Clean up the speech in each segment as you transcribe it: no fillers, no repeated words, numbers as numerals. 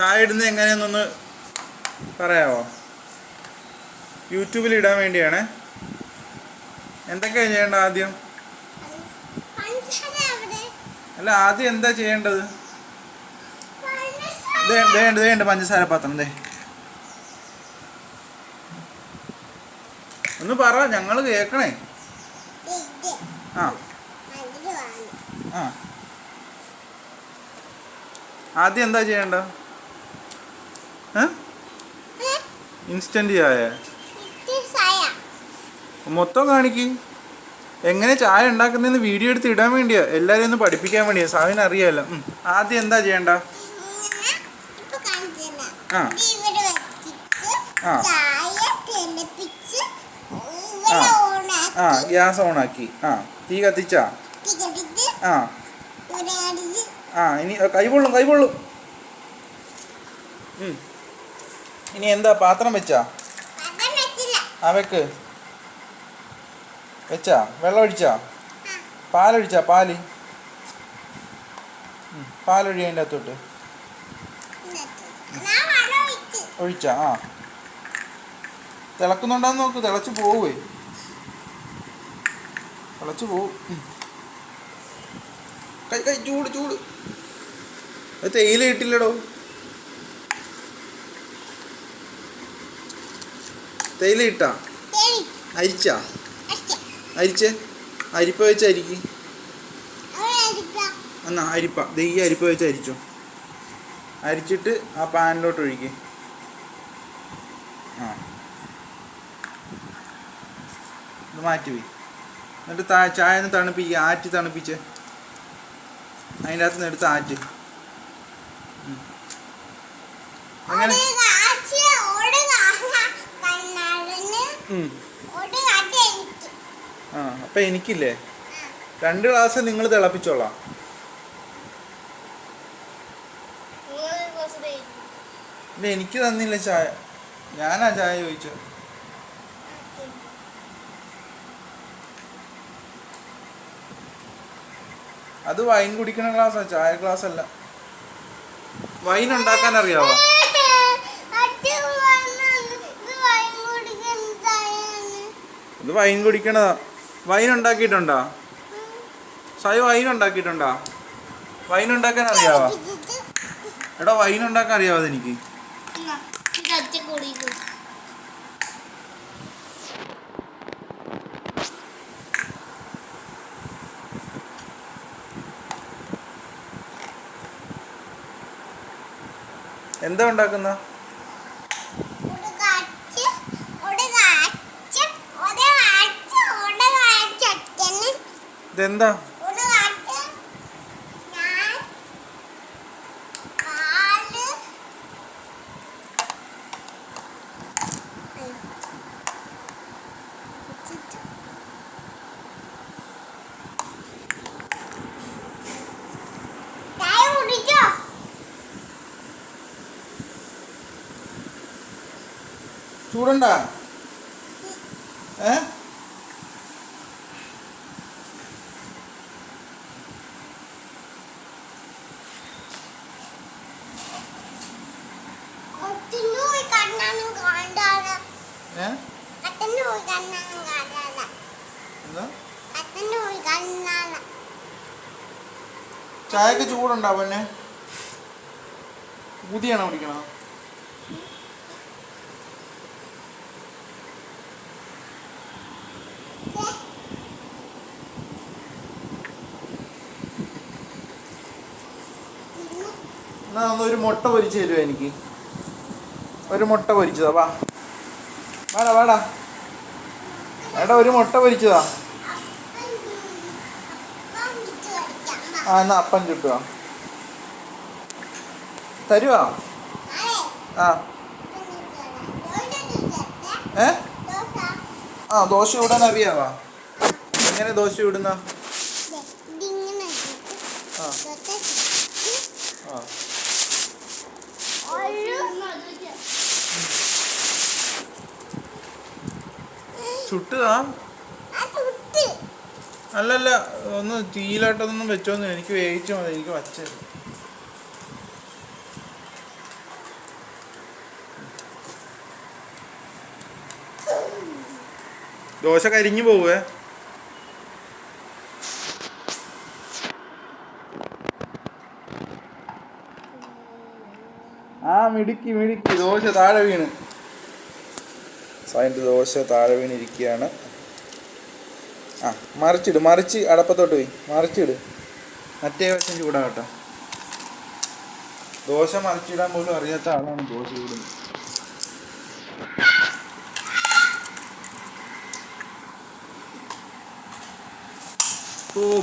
ചായ ഇടുന്നത് എങ്ങനെയെന്നൊന്ന് പറയാമോ? യൂട്യൂബിൽ ഇടാൻ വേണ്ടിയാണ്. എന്തൊക്കെയാണ് ചെയ്യേണ്ടത് ആദ്യം? അല്ല, ആദ്യം എന്താ ചെയ്യേണ്ടത്? വേണ്ട പഞ്ചസാര പാത്രം ദേ. ഒന്ന് പറ, ഞങ്ങൾ കേൾക്കണേ. ആ ആ ആദ്യം എന്താ ചെയ്യേണ്ട? ഇൻസ്റ്റന്റ് ചായ മൊത്തം കാണിക്ക്. എങ്ങനെ ചായ ഉണ്ടാക്കുന്നതെന്ന് വീഡിയോ എടുത്ത് ഇടാൻ വേണ്ടിയാ, എല്ലാവരെയും ഒന്ന് പഠിപ്പിക്കാൻ വേണ്ടിയാ. സാവിന് അറിയാമല്ലോ. ആദ്യം എന്താ ചെയ്യേണ്ട? ആ ആ ആ ഗ്യാസ് ഓണാക്കി. തീ കത്തിച്ചാ? ആ ഇനി കൈപൊള്ളും. ഇനി എന്താ, പാത്രം വെച്ചാ? വെച്ചാ? വെള്ളം ഒഴിച്ചാ? പാലൊഴിച്ചാ? പാലൊഴി അതിൻ്റെ അകത്തോട്ട് ഒഴിച്ചാ? തിളക്കുന്നുണ്ടാന്ന് നോക്ക്. തിളച്ച് പോവും. കൈ ചൂട്. അത് തേയില ഇട്ടില്ലടോ. തേയില ഇട്ടാ? അരിച്ചാ? അരിപ്പ വെച്ച് അരിക്ക്. എന്നാ അരിപ്പ ഈ അരിപ്പ വെച്ച് അരിച്ചോ. അരിച്ചിട്ട് ആ പാനിലോട്ട് ഒഴിക്ക്. ഇത് മാറ്റി പോയി. എന്നിട്ട് ചായ ഒന്ന് തണുപ്പിക്കുക. ആറ്റി തണുപ്പിച്ച് അതിൻ്റെ അകത്ത് നിന്ന് എടുത്ത് ആറ്റ്. അങ്ങനെ അപ്പം എനിക്കില്ലേ 2 ഗ്ലാസ് നിങ്ങൾ തിളപ്പിച്ചോളാം. ഇല്ല, എനിക്ക് തന്നില്ല ചായ. ഞാനാ ചായ ചോദിച്ചത്. അത് വൈൻ കുടിക്കുന്ന ഗ്ലാസ്സാ, ചായ ഗ്ലാസ് അല്ല. വൈൻ ഉണ്ടാക്കാൻ അറിയാവോ? ഇത് വൈൻ കുടിക്കണതാ. വൈൻ ഉണ്ടാക്കിയിട്ടുണ്ടോ? സായി വൈൻ ഉണ്ടാക്കിയിട്ടുണ്ടോ? വൈൻ ഉണ്ടാക്കാൻ അറിയാവോ? എടാ, വൈൻ ഉണ്ടാക്കാൻ അറിയാവോ? എനിക്ക് എന്താ ഉണ്ടാക്കുന്ന? ഇതെന്താ? ചൂടണ്ട? ചായക്ക് ചൂടുണ്ടാ? പിന്നെ ഊതിയാണോ കുടിക്കണോ? എന്നാ ഒരു മുട്ട പൊരിച്ച് തരുമോ എനിക്ക്? ഒരു മുട്ട പൊരിച്ചതാ. വാടാ എടാ, ഒരു മുട്ട പൊരിച്ചതാ. എന്നാ അപ്പം ചുട്ടുവാ. തരുവാ? ദോശ ചൂടാൻ അറിയാവാ? എങ്ങനെ ദോശ ചൂടുന്ന? ചുട്ടുതാ? അല്ലല്ല, ഒന്ന് തീയിലോട്ടൊന്നും വെച്ചോന്ന്. എനിക്ക് വേവിച്ചു മതി. എനിക്ക് വച്ചത് ദോശ കരിഞ്ഞു പോവേ. ആ മിടുക്കി മിടുക്കി. ദോശ താഴെ വീണ്. സായിൻ്റെ ദോശ താഴെ വീണിരിക്കുകയാണ്. ആ മറിച്ച് അടപ്പത്തോട്ട് പോയി മറിച്ചിട്. മറ്റേ വശം ചൂടാകട്ടോ. ദോശ മറിച്ചിടാൻ പോലും അറിയാത്ത ആളാണ് ദോശ ചൂടുന്നത്.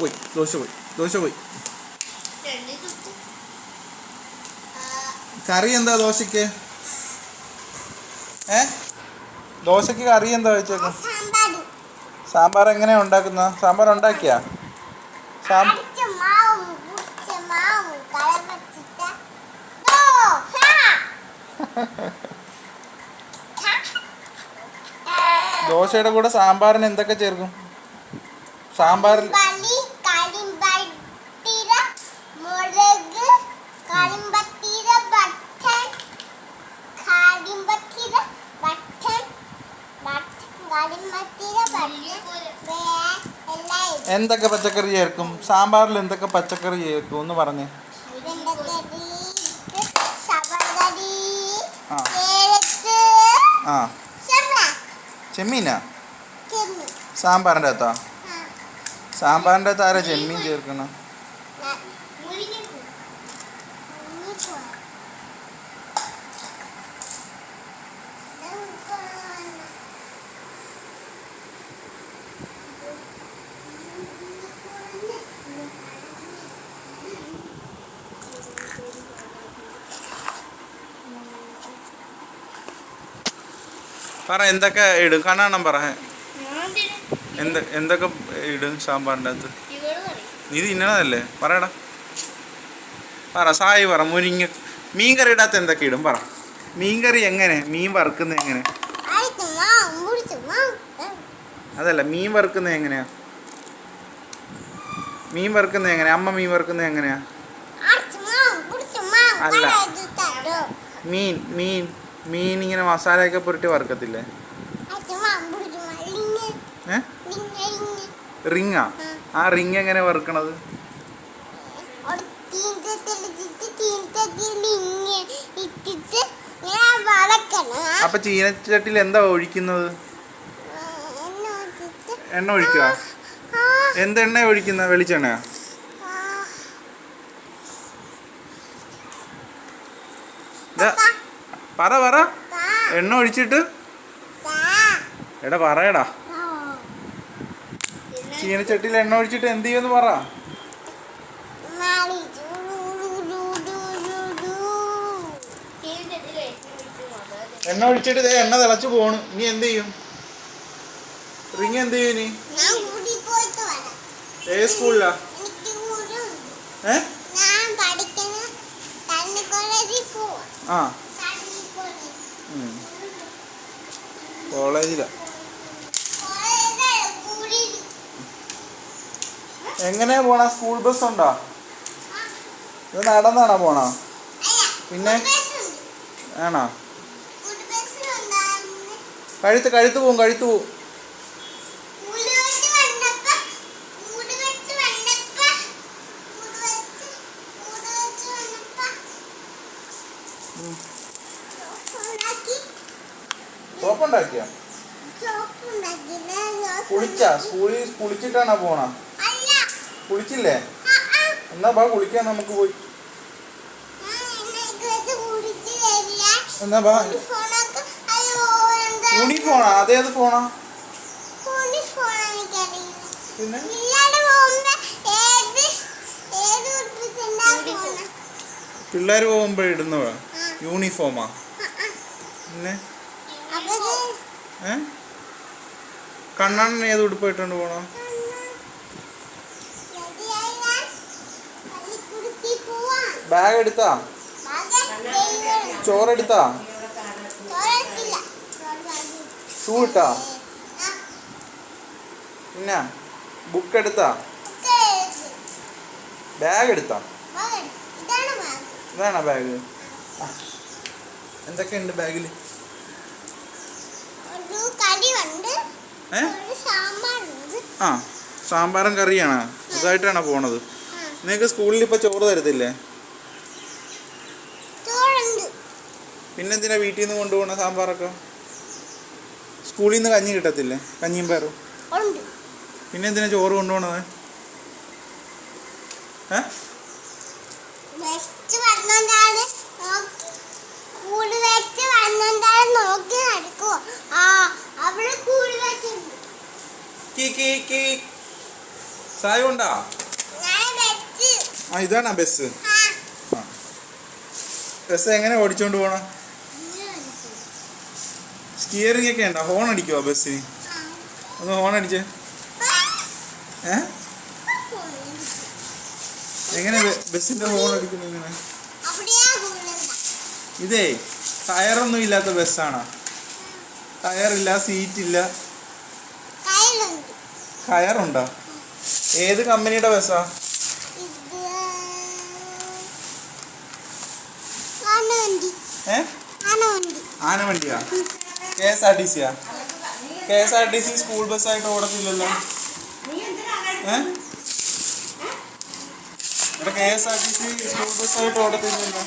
പോയി ദോശ പോയി. കറി എന്താ ദോശക്ക്? ദോശക്ക് കറി എന്താ വെച്ചേക്കും? സാമ്പാർ എങ്ങനെയാ ഉണ്ടാക്കുന്ന? സാമ്പാർ ഉണ്ടാക്കിയാ? ദോശയുടെ കൂടെ സാമ്പാറിന് എന്തൊക്കെ ചേർക്കും? സാമ്പാറിൽ എന്തൊക്കെ പച്ചക്കറി ചേർക്കും? സാമ്പാറിൽ എന്തൊക്കെ പച്ചക്കറി ചേർക്കും ഒന്ന് പറഞ്ഞേ. ആ ചെമ്മീനാ സാമ്പാറിൻ്റെ അകത്താ? സാമ്പാറിൻ്റെ അകത്ത് ആരാ ചെമ്മീൻ ചേർക്കണം? പറ എന്തൊക്കെ ഇടും? കാണണം പറ. എന്തൊക്കെ ഇടും സാമ്പാറിൻ്റെ അകത്ത്? നീ തിന്നണതല്ലേ? പറയടാ പറ. സായി പറ. മുരിങ്ങ മീൻകറി ഇടാത്ത എന്തൊക്കെ ഇടും പറ. മീൻകറി എങ്ങനെ? മീൻ വറുക്കുന്നത് എങ്ങനെ? അതല്ല, മീൻ വറുക്കുന്നത് എങ്ങനെയാ? മീൻ വറുക്കുന്നത് എങ്ങനെയാ? അമ്മ മീൻ വറുക്കുന്നത് എങ്ങനെയാ? അല്ല, മീൻ ഇങ്ങനെ മസാലയൊക്കെ പുരട്ടി വറുക്കത്തില്ലേ? റിങ്ങാ? ആ റിങ് എങ്ങനെ വറുക്കണത്? അപ്പൊ ചീനച്ചട്ടിയിൽ എന്താ ഒഴിക്കുന്നത്? എണ്ണ ഒഴിക്കുക? എന്ത് എണ്ണ ഒഴിക്കുന്ന? വെളിച്ചെണ്ണയാ? പറ. എണ്ണ ഒഴിച്ചിട്ട് എടാ പറയടാ. ചീനച്ചട്ടിയിൽ എണ്ണ ഒഴിച്ചിട്ട് എന്ത് ചെയ്യുമെന്ന് പറ. എണ്ണ ഒഴിച്ചിട്ട് എണ്ണ തിളച്ചു പോണു. നീ എന്ത് ചെയ്യും? റിങ് എന്ത് ചെയ്യും നീ? ഏത് സ്കൂളിലാ? ആ കോളേജിലാ. എങ്ങനെയാ പോണ? സ്കൂൾ ബസ് ഉണ്ടോ? ഇത് നടന്നാണോ പോണ? പിന്നെ ആണോ? കഴുത്ത് പോവും. സോപ്പുണ്ടാക്കിയ? കുളിച്ചാ? സ്കൂളിൽ കുളിച്ചിട്ടാണോ പോണ? കുളിച്ചില്ലേ? എന്നാ ബാ കുളിക്കാൻ നമുക്ക് പോയി. എന്നാ ബാ. യൂണിഫോണാ? അതേത് ഫോണാ? പിന്നെ പിള്ളേർ പോകുമ്പോ ഇടുന്നവ യൂണിഫോമാ? പിന്നെ കണ്ണാൻ ഏത് ഉടുപ്പ് ഇട്ടോണ്ട് പോണോ? ബാഗ് എടുത്താ? ചോറെടുത്താ? ഷൂ ഇട്ടാ? പിന്നെ ബുക്ക് എടുത്താ? ബാഗ് എടുത്താ? ഇതാണോ ബാഗ്? എന്തൊക്കെയുണ്ട് ബാഗിൽ? ഏ ആ സാമ്പാറും കറിയാണോ അതായിട്ടാണോ പോണത്? നിങ്ങൾക്ക് സ്കൂളിൽ ഇപ്പോൾ ചോറ് തരത്തില്ലേ? പിന്നെന്തിനാ വീട്ടിൽ നിന്ന് കൊണ്ടുപോകണ സാമ്പാറൊക്കെ? സ്കൂളിൽ നിന്ന് കഞ്ഞി കിട്ടത്തില്ലേ? കഞ്ഞിയും പയറും. പിന്നെന്തിനാ ചോറ് കൊണ്ടുപോകണത്? ഏ സായുണ്ടാ? ആ ഇതാണോ ബസ്? ആ ബസ് എങ്ങനെ ഓടിച്ചോണ്ട് പോണം? സ്റ്റിയറിംഗ് ഒക്കെ ഉണ്ടോ? ഹോൺ അടിക്കുവോ ബസ്സിന്? ഒന്ന് ഹോൺ അടിച്ചേ. ഏ എങ്ങനെ ബസ്സിന്റെ ഹോൺ അടിക്കുന്നത് എങ്ങനെ? ഇതേ ടയറൊന്നും ഇല്ലാത്ത ബസ്സാണോ? ടയറില്ല, സീറ്റില്ല. കയറുണ്ടോ? ഏത് കമ്പനിയുടെ ബസ്സാ? ആനവണ്ടിയാ? KSRTC? KSRTC സ്കൂൾ ബസ്സായിട്ട് ഓടത്തില്ലല്ലോ. ഇവിടെ KSRTC സ്കൂൾ ബസ്സായിട്ട് ഓടത്തില്ലല്ലോ.